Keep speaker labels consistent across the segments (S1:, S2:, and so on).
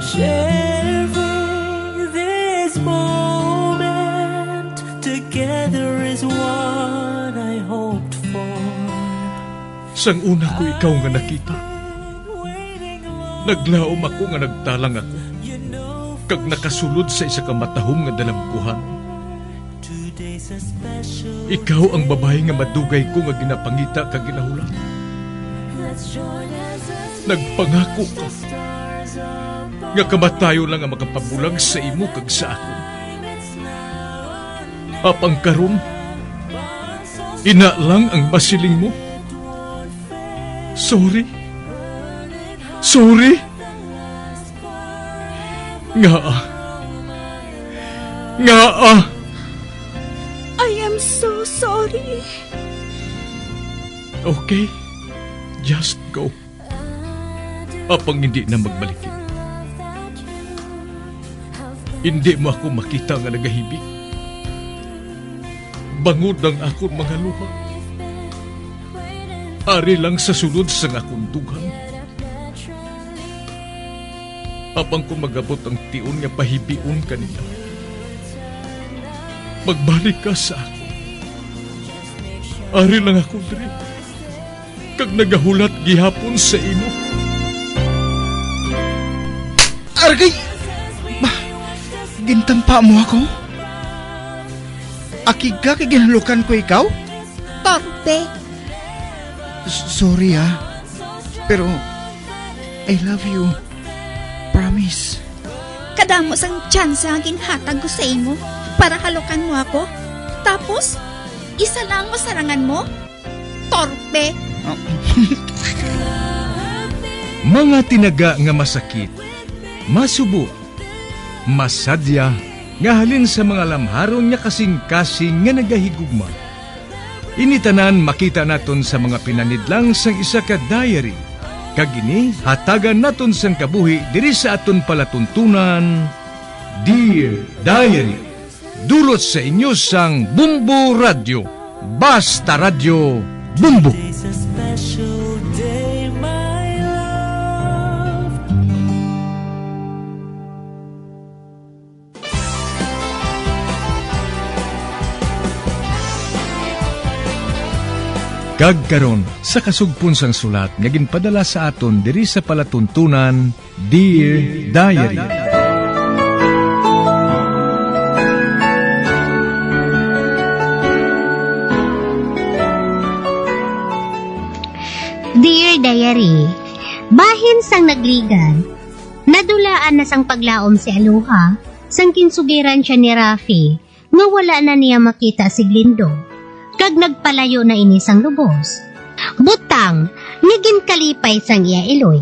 S1: Sharing this moment together is what I hoped for.
S2: Sang una ko ikaw nga nakita, naglaom ako nga nagtalang ako, kag nakasulod sa isa ka matahom nga dalagkuhan. Ikaw ang babae nga madugay ko nga ginapangita kag ginahulan. Nagpangako ka nga kamatayo lang ang makapabulag sa imo kag sa ako. Apang karon, ina lang ang masiling mo. Sorry. Nga.
S3: I am so sorry.
S2: Okay, just go. Apang hindi na magbalikin. Hindi mo ako makita nga nagahibik. Bangod ang akong mga luha. Ari lang sa sulod sa akong dugang. Apang ko magabot ang tiun nga pahibiun kanila. Magbalik ka sa ako. Ari lang ako diri. Kag nagahulat gihapon sa imo.
S4: Argay! Gintampa mo ako? Akig ka kay ginalukan ko ikaw?
S3: Torpe.
S4: Sorry pero I love you. Promise.
S3: Kadamos ang tsansa ang ginhatag ko sa imo para halukan mo ako. Tapos, isa lang masarangan mo? Torpe.
S2: Mga tinaga nga masakit, masubo, masadya, nga halin sa mga lamharon nga kasing-kasing nga nagahigugma. Initanan makita naton sa mga pinanidlang sang isa ka diary. Kagini, hatagan naton sang kabuhi diri sa aton palatuntunan, Dear Diary. Dulot sa inyo sang Bumbo Radio. Basta Radio Bumbo.
S1: It's a special day, my love.
S2: Kagkaron sa kasugpon sang sulat nga ginpadala sa aton diri sa palatuntunan, Dear Diary.
S5: Dear Diary, bahin sang nagligan, nadulaan na sang paglaom si Aloha, sang kinsugiran siya ni Rafi, nga wala na niya makita si Glindo, kag nagpalayo na ini sang lubos. Butang, ngigin kalipay sang iya iloy,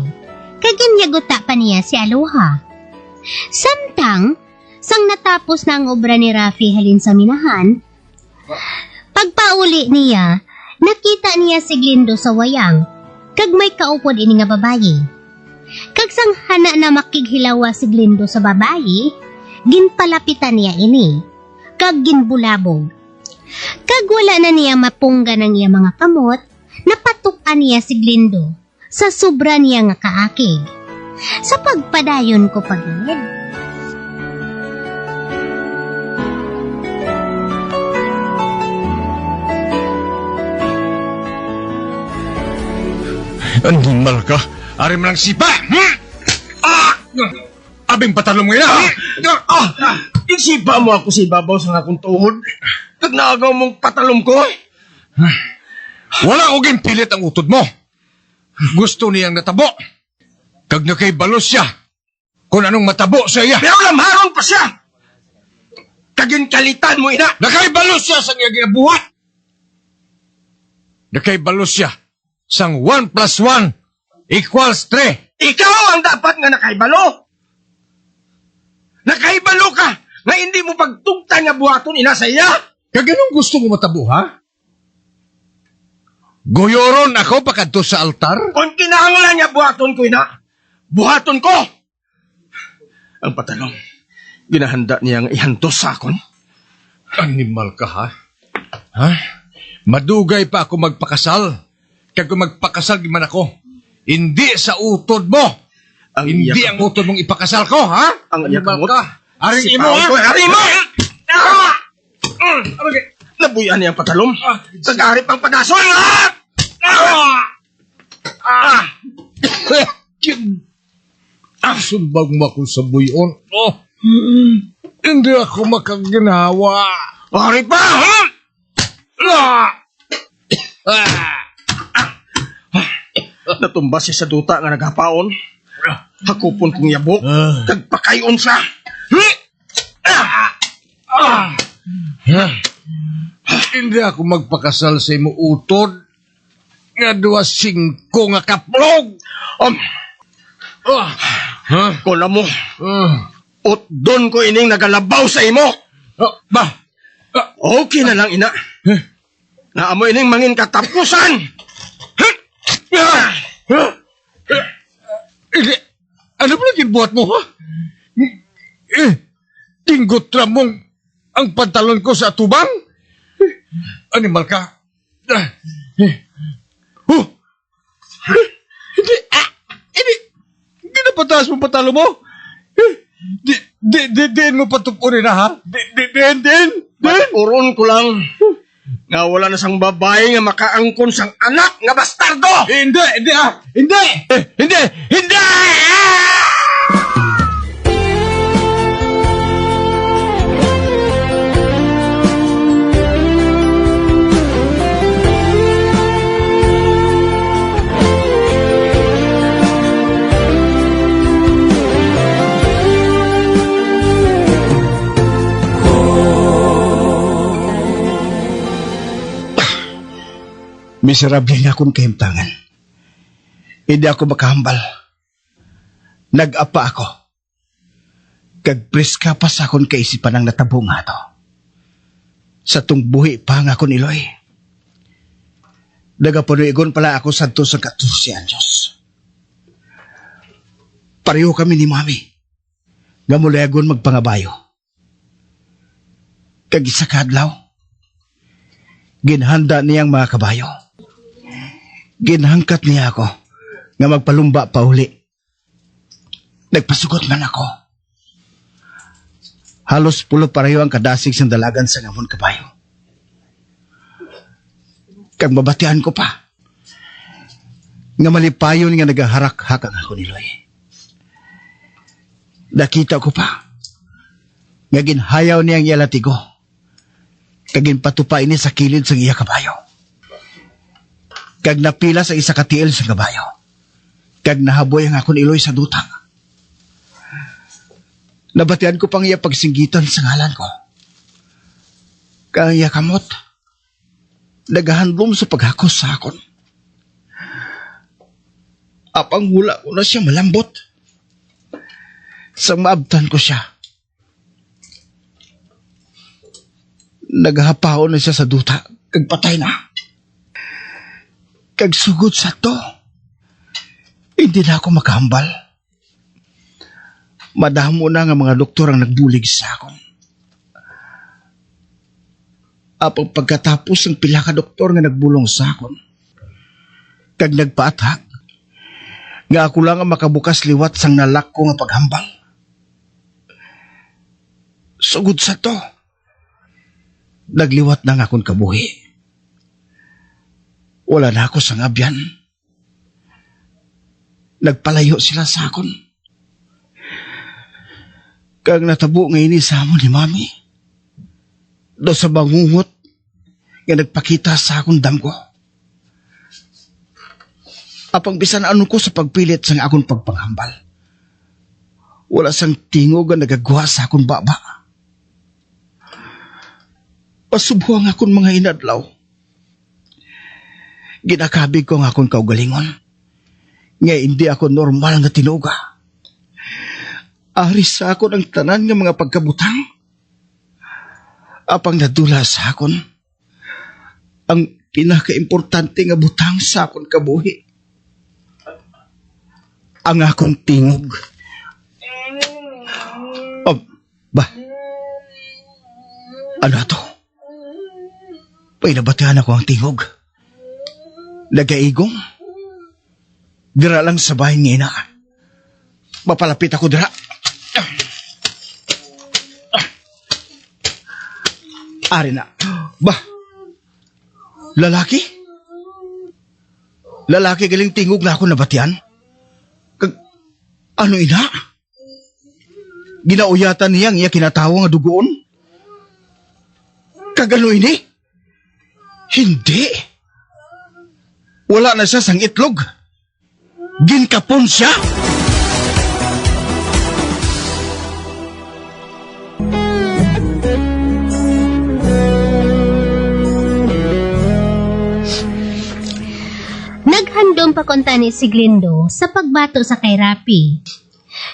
S5: kag ginyaguta pa niya si Aloha. Samtang, sang natapos na ang obra ni Rafi halin sa minahan, pagpauli niya, nakita niya si Glindo sa wayang, kag may kaupod ini nga babayi. Kag sang hana na makighilawa si Glindo sa babayi, ginpalapitan niya ini, kag ginbulabog. Kag wala na niya mapungga ng iya mga kamot, napatukan niya si Glindo sa sobra niya nga kaakig. Sa pagpadayon ko pagingid,
S2: Animal ka? Ari mo lang sipa! Abing patalong mo yan!
S6: Insipa mo ako sa ibabaw sa akong tuhod. Nagnagaw mong patalom ko.
S2: Wala ko ginpilit ang utod mo. Gusto niyang natabo. Kag nakaibalos siya. Kung anong matabo sa iya.
S6: Pero lamharon pa siya. Kaginkalitan mo, ina.
S2: Nakaibalos siya sa iya ginabuhat. Nakaibalos siya sang 1 + 1 = 3.
S6: Ikaw ang dapat nga nakaibalo. Nakaibalo ka nga hindi mo pagtugtan nga buhaton ina sa iya.
S2: Kaganong gusto mo matabo, ha? Goyoron ako pakadto sa altar?
S6: Kung kinahanglan niya buhaton ko, ina, buhaton ko. Ang patalong, ginahanda niyang ihantos sa akon.
S2: Animal ka, ha? Ha? Madugay pa ako magpakasal. Kag kung magpakasal man ako, hindi sa utod mo.
S6: Ang
S2: Hindi
S6: iya
S2: ang utod mong ipakasal ko, ha?
S6: Ang iya kamot.
S2: Aring
S6: Si
S2: imo,
S6: Paul
S2: ha?
S6: ko, hari mo! Nabuyan niya ang patalom. Kagarip ang padason, ha?
S2: Sumbag mo ako sa buyon. Oh. Hindi ako makaginawa.
S6: Hari pa, ha? Natumba siya sa duta nga naghapaon. Hakupon kong yabok. Kagpakayon siya.
S2: Hindi ako magpakasal sa imo utod. Nga 2-5 nga kaplog.
S6: Kula mo, utdon ko ining nagalabaw sa imo.
S2: Ba?
S6: Okay na lang, ina. Naamo ining mangin katapusan.
S2: Hindi. Ano ba naging buhat mo, ha? Tinggot ra mong ang pantalon ko sa tubang? Animal ka? Hindi. Hindi. Ginapataas mo pantalon mo? Din mo patupunin na, ha? Din.
S6: Maturon ko lang. Nga wala na sang babae nga makaangkon sang anak nga bastardo.
S2: Hindi.
S4: Miserable nga akong kahimtangan. Hindi ako makahambal. Nag-apa ako. Kagpriska pa sa akong kaisipan ang natabo nga to. Sa tung buhi pa nga ako niloy. Nagapunuigon pala ako sa 14 anyos. Pareho kami ni Mami. Gamulayagon magpangabayo. Kag-isa kadlaw. Ginhanda niyang mga kabayo. Ginhangkat niya ako nga magpalumba pa uli. Nagpasugot man ako. Halos pulo pareho ang kadasig sa dalagan sa ngamon kabayo. Kag mabatian ko pa. Nga malipayon nga nagaharak-hakang ako ni Loy. Nakita ko pa. Nga ginhayaw niyang ialatigo. Kag ginpatupa ini sa kilid sa iya kabayo. Kag napila sa isa katiil sa kabayo. Kag nahaboy ang akong iloy sa duta. Nabatian ko pang iya pagsinggitan sa ngalan ko. Kang iya kamot. Nagahandlom sa paghakos sa akon. Apang hula ko na siya malambot. Sa maabtan ko siya. Naghahapaon na siya sa duta. Kag patay na. Kag sugod sa to. Hindi na ako makahambal. Madamo na nga mga doktor ang nagbulig sa akon. Apang pagkatapos ang pila ka doktor nga nagbulong sa akon. Kag nagpaathag. Nga ako lang ang makabukas liwat sang nalak ko nga paghambal. Sugod sa to. Nagliwat na nga akong kabuhi. Wala na ako sa ngabyan. Nagpalayo sila sa akon. Kag natabo nga ini sa amon ni Mami. Do sa bangungot nga nagpakita sa akong damgo. Apang bisan ano ko sa pagpilit sa akong pagpanghambal. Wala sang tingog nga nagagawa sa akong baba. Pasubuang akong mga inadlaw. Ginakabig ko nga akong kaugalingon. Nga hindi ako normal nga tinuga. Aris sa akon ang tanan nga mga pagkabutang. Apang nadula sa akon. Ang pinakaimportante nga butang sa akon kabuhi. Ang akong tingog. Oh, ba? Ano to? Painabatihan ako ang tingog. Nagaigong. Dira lang sa bahay nga ina. Mapalapit ako dira. Ari na. Bah. Lalaki? Lalaki galing tingog na ako nabatian? Ano ina? Ginauyatan niyang iya kinatawa nga dugoon? Kagano ini? Hindi. Wala na siya sang itlog. Ginkapon siya.
S5: Naghandom pa konta ni si Glindo sa pagbato sa kay Rapi.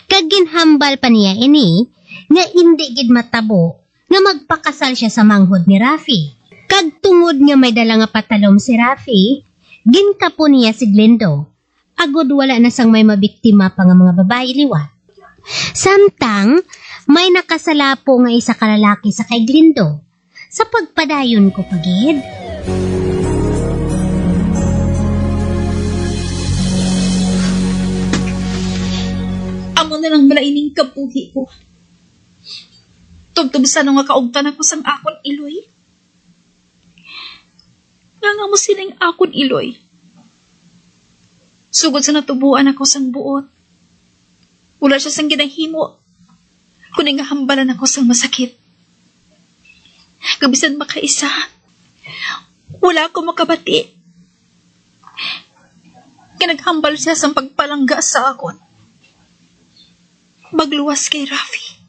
S5: Kag ginhambal pa niya ini nga hindi gid matabo nga magpakasal siya sa manghod ni Rafi. Kag tungod nga may dala nga patalom si Rafi, ginkapo niya si Glindo. Agod wala na sang may mabiktima pa nga mga babae liwat. Samtang may nakasalapo nga isa ka lalaki sa kay Glindo. Sa pagpadayon ko pagid.
S3: Amo na lang malaining kabuhi ko. Tugtubsan nga kaugtan ako sang akon iloy. Nga mo sining akon iloy. Sugod sa natubuan ako sang buot. Wala siya sang ginahimo. Kuning nga hambalan ako sang masakit. Gabisan makaisa. Wala ako makabati. Kinaghambal siya sang pagpalangga sa akon. Magluwas kay Rafi.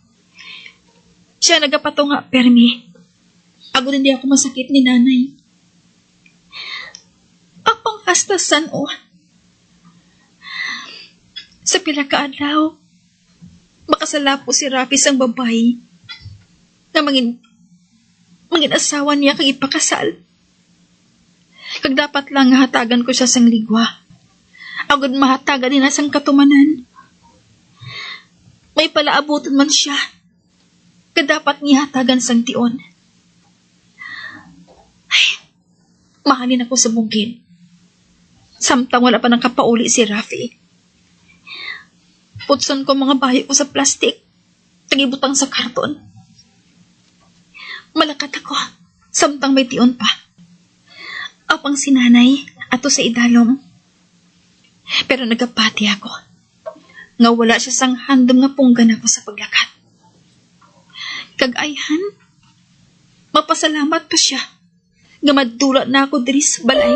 S3: Siya nagapato nga, permi. Agad hindi ako masakit ni nanay. Apang hastasan o. Sa pila ka adlaw, makasalapo si Rafi sang babae na mangin asawa niya kag ipakasal. Kag dapat lang nga hatagan ko siya sang ligwa. Agad mahatagan din na sang katumanan. May palaabutan man siya. Kadapat niya hatagan sang tion. Ay, mahalin ako sa bugid. Samtang wala pa ng kapauli si Rafi. Putson ko mga bahay ko sa plastik. Tagibutang sa karton. Malakat ako. Samtang may tion pa. Apang sinanay ato sa idalom. Pero nagapati ako. Nga wala siya sang handom nga punggan ako sa paglakat. Kagayhan, mapasalamat pa siya nga madula na ako diri sa balay.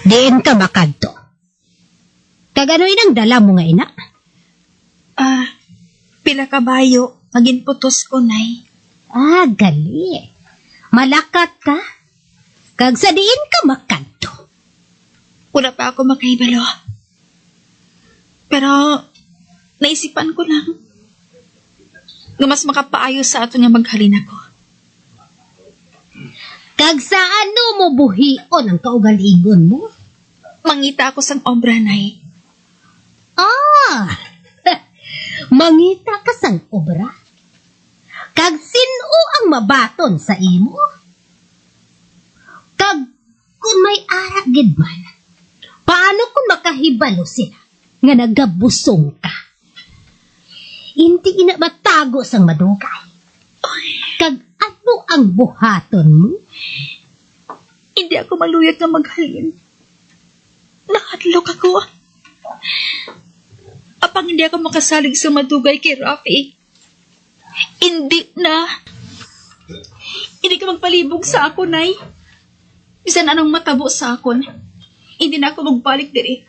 S5: Diin ka makadto. Kaganoy nang dala mo nga ina?
S3: Pila kabayo, maging putos ko, nay.
S5: Gali. Malakat ka? Kag sa diin ka makadto.
S3: Wala pa ako makaibalo. Pero, naisipan ko lang nga mas makapaayo sa ato nga maghalin ako.
S5: Kag sa ano mo buhion ang kaugaligon mo?
S3: Mangita ako sang obra, nay.
S5: Mangita ka sang obra? Kag sino ang mabaton sa imo? Kag kung may ara gid man, paano kung makahibalo sila nga nagabusong ka? Hindi ina matago sang madugay. Kag ano ang buhaton mo?
S3: Hindi ako maluyag na maghalin. Nakadlok ako. Apang hindi ako makasalig sa madugay kay Rafi. Hindi na. Hindi ka magpalibog sa ako, nay. Bisan anong matabo sa akon. Hindi na ako magbalik diri.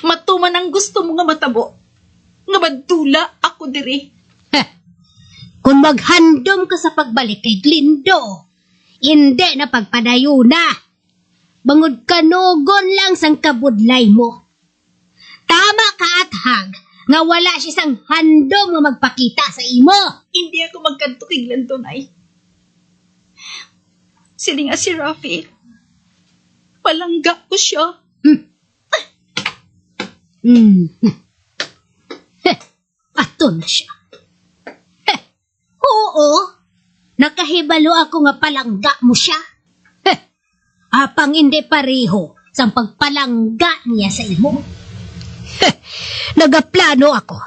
S3: Matuman ang gusto mo nga matabo. Nga madula ako diri.
S5: Kung maghandom ka sa pagbalik kay Glindo, hindi na pagpadayo na. Bangod kanugon lang sang kabudlay mo. Tama ba kaathag nga wala siya sang handom nga magpakita sa imo?
S3: Hindi ako magkanto kay Glendo, Nay. Sili nga si Rafi. Palangga ko siya.
S5: Ato na siya. Oo, nakahibalo ako nga palangga mo siya. Apang hindi pareho sa pagpalangga niya sa imo. Nagaplano ako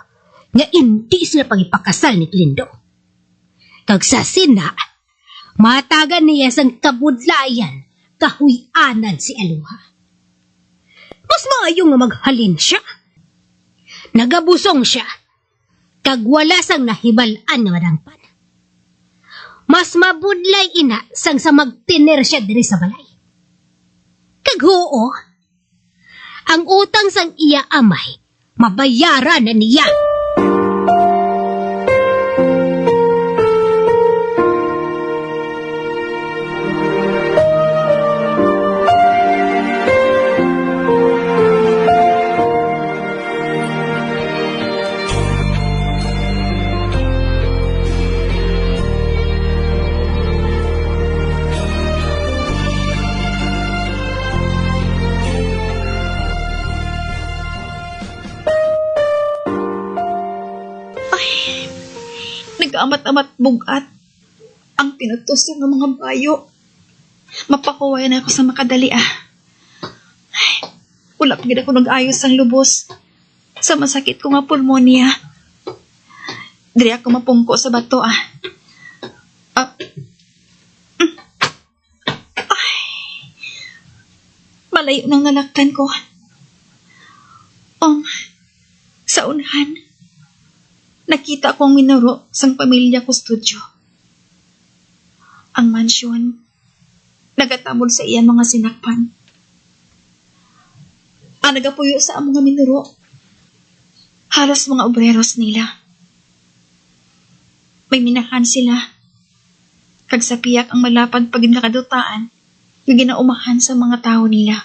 S5: nga hindi sila pangipakasal ni Glendo. Kag sa sina, matagan niya sang kabudlayan, kahuyanan si Aluha. Mas maayong nga maghalin siya. Nagabusong siya, kag wala sang nahibalaan nga madangpan. Mas mabudlay ina sang sa magtiner siya diri sa balay. Kag oo, ang utang sang iya amay, mabayaran na niya.
S3: Nag-amat-amat bugat ang pinutusok ng mga bayo. Mapakuwayan ako sa makadali Ay, ulap gid ako nag-ayos ang lubos sa masakit ko nga pulmonya. Diri ako mapungko sa bato Ay, malayo nang nalaktan ko. Sa unahan, nakita ko ang minuro sang pamilya ko studio. Ang mansyon, nagatamod sa iyan mga sinakpan. Ang nagapuyo sa among minuro, halos mga obreros nila. May minahan sila. Kag sa piyak ang malapad pag nakadutaan, yung ginaumahan sa mga tao nila.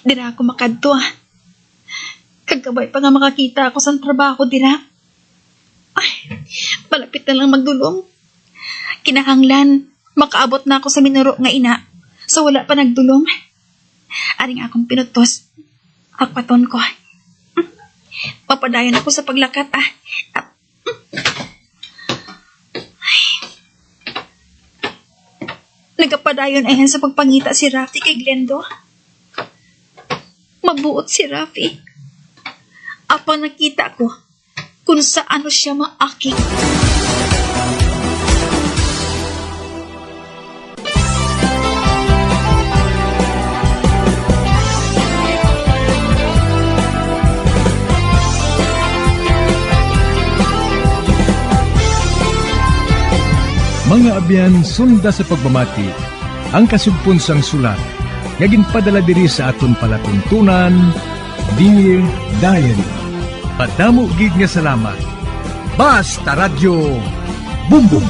S3: Dira ako makadto Kagabay pa nga makakita ako sa trabaho dira. Ay, malapit na lang magdulong. Kinahanglan, makaabot na ako sa minuro nga ina. So wala pa nagdulong. Aring akong pinutos. Akpaton ko. Papadayon ako sa paglakat Nagapadayon ayan sa pagpangita si Rafi kay Glendo. Mabuot si Rafi. Apa nakita ko kung saano siya maakit.
S2: Mga abyan, sunda sa pagmamati, ang kasugpon sang sulat, nga ginpadala diri sa aton palatuntunan, Dear Diary. Padamo gid nga salamat. Basta Radio Bumbum.